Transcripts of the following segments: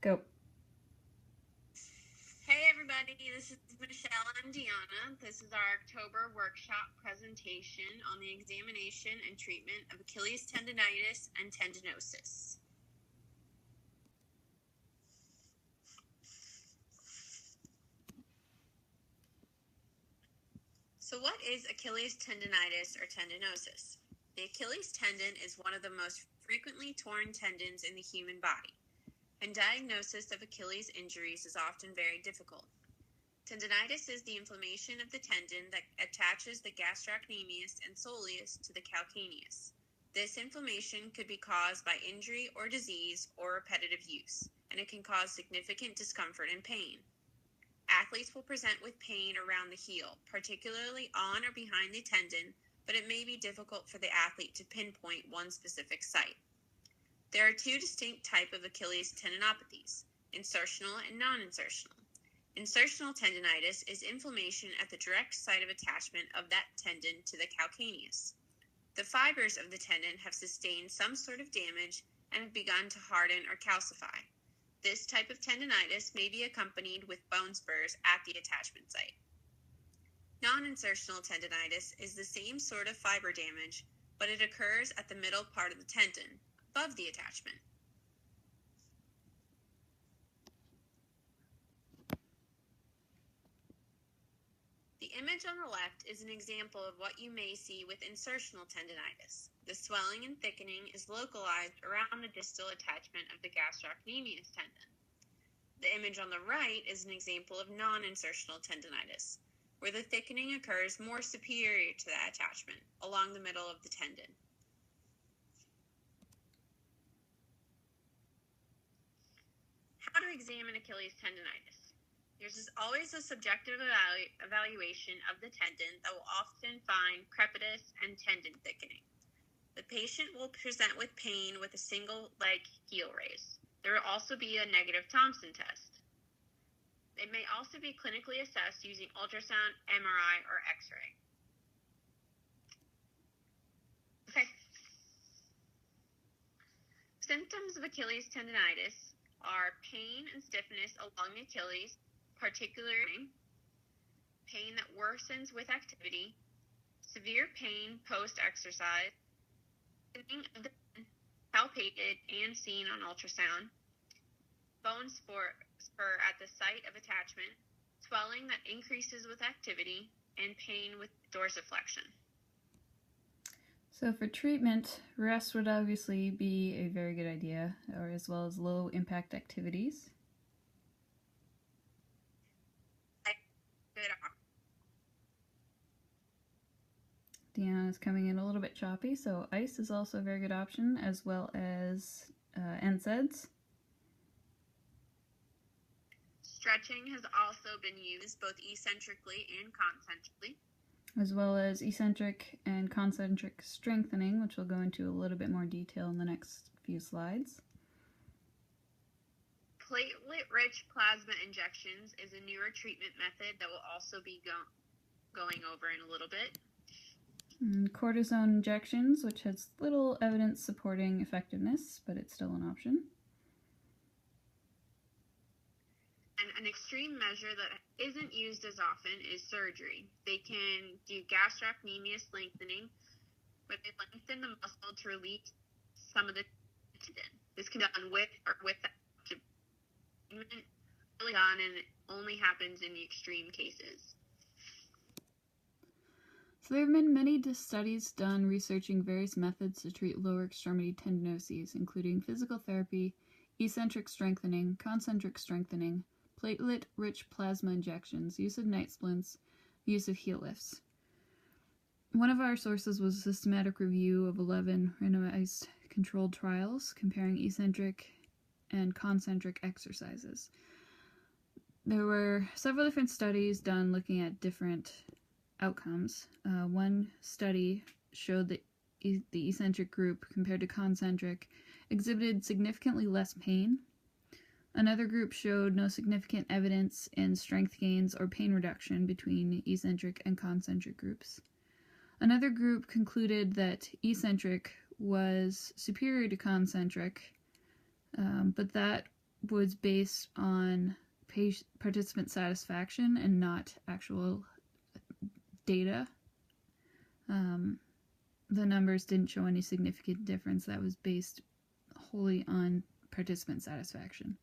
Go. Hey everybody, this is Michelle and Deanna. This is our October workshop presentation on the examination and treatment of Achilles tendonitis and tendinosis. So what is Achilles tendonitis or tendinosis? The Achilles tendon is one of the most frequently torn tendons in the human body, and diagnosis of Achilles injuries is often very difficult. Tendinitis is the inflammation of the tendon that attaches the gastrocnemius and soleus to the calcaneus. This inflammation could be caused by injury or disease or repetitive use, and it can cause significant discomfort and pain. Athletes will present with pain around the heel, particularly on or behind the tendon, but it may be difficult for the athlete to pinpoint one specific site. There are two distinct types of Achilles tendinopathies, insertional and non-insertional. Insertional tendinitis is inflammation at the direct site of attachment of that tendon to the calcaneus. The fibers of the tendon have sustained some sort of damage and have begun to harden or calcify. This type of tendinitis may be accompanied with bone spurs at the attachment site. Non-insertional tendinitis is the same sort of fiber damage, but it occurs at the middle part of the tendon, above the attachment. The image on the left is an example of what you may see with insertional tendinitis. The swelling and thickening is localized around the distal attachment of the gastrocnemius tendon. The image on the right is an example of non-insertional tendinitis, where the thickening occurs more superior to the attachment, along the middle of the tendon. How to examine Achilles tendinitis? There's always a subjective evaluation of the tendon that will often find crepitus and tendon thickening. The patient will present with pain with a single leg heel raise. There will also be a negative Thompson test. It may also be clinically assessed using ultrasound, MRI, or X-ray. Okay. Symptoms of Achilles tendinitis are pain and stiffness along the Achilles, particularly pain that worsens with activity, severe pain post-exercise, palpated and seen on ultrasound, bone spur at the site of attachment, swelling that increases with activity, and pain with dorsiflexion. So for treatment, rest would obviously be a very good idea, or as well as low impact activities. Deanna is coming in a little bit choppy, so ice is also a very good option, as well as NSAIDs. Stretching has also been used both eccentrically and concentrically. As well as eccentric and concentric strengthening, which we'll go into a little bit more detail in the next few slides. Platelet-rich plasma injections is a newer treatment method that will also be going over in a little bit. And cortisone injections, which has little evidence supporting effectiveness, but it's still an option. And an extreme measure that isn't used as often is surgery. They can do gastrocnemius lengthening, where they lengthen the muscle to release some of the tendon. This can be done with or without early on, and it only happens in the extreme cases. So there have been many studies done researching various methods to treat lower extremity tendinoses, including physical therapy, eccentric strengthening, concentric strengthening, platelet-rich plasma injections, use of night splints, use of heel lifts. One of our sources was a systematic review of 11 randomized controlled trials comparing eccentric and concentric exercises. There were several different studies done looking at different outcomes. One study showed that the eccentric group compared to concentric exhibited significantly less pain. Another group showed no significant evidence in strength gains or pain reduction between eccentric and concentric groups. Another group concluded that eccentric was superior to concentric, but that was based on participant satisfaction and not actual data. The numbers didn't show any significant difference. That was based wholly on participant satisfaction.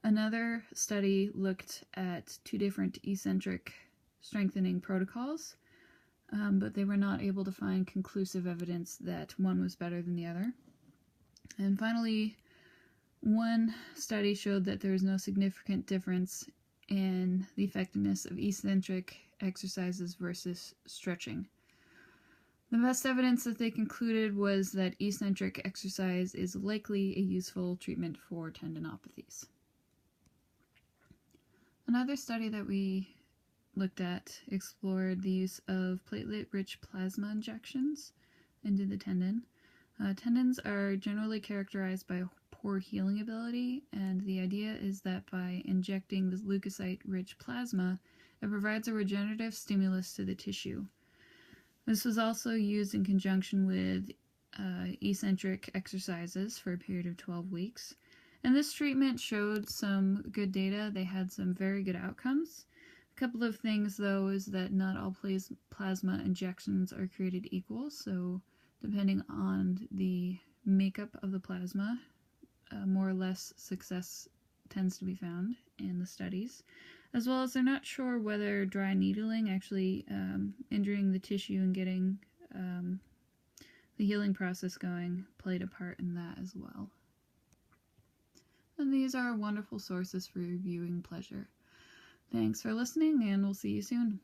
Another study looked at 2 different eccentric strengthening protocols, but they were not able to find conclusive evidence that one was better than the other. And finally, one study showed that there was no significant difference in the effectiveness of eccentric exercises versus stretching. The best evidence that they concluded was that eccentric exercise is likely a useful treatment for tendinopathies. Another study that we looked at explored the use of platelet-rich plasma injections into the tendon. Tendons are generally characterized by poor healing ability, and the idea is that by injecting this leukocyte-rich plasma, it provides a regenerative stimulus to the tissue. This was also used in conjunction with eccentric exercises for a period of 12 weeks. And this treatment showed some good data. They had some very good outcomes. A couple of things, though, is that not all plasma injections are created equal. So depending on the makeup of the plasma, more or less success tends to be found in the studies. As well as they're not sure whether dry needling, actually injuring the tissue and getting the healing process going, played a part in that as well. And these are wonderful sources for your viewing pleasure. Thanks for listening, and we'll see you soon.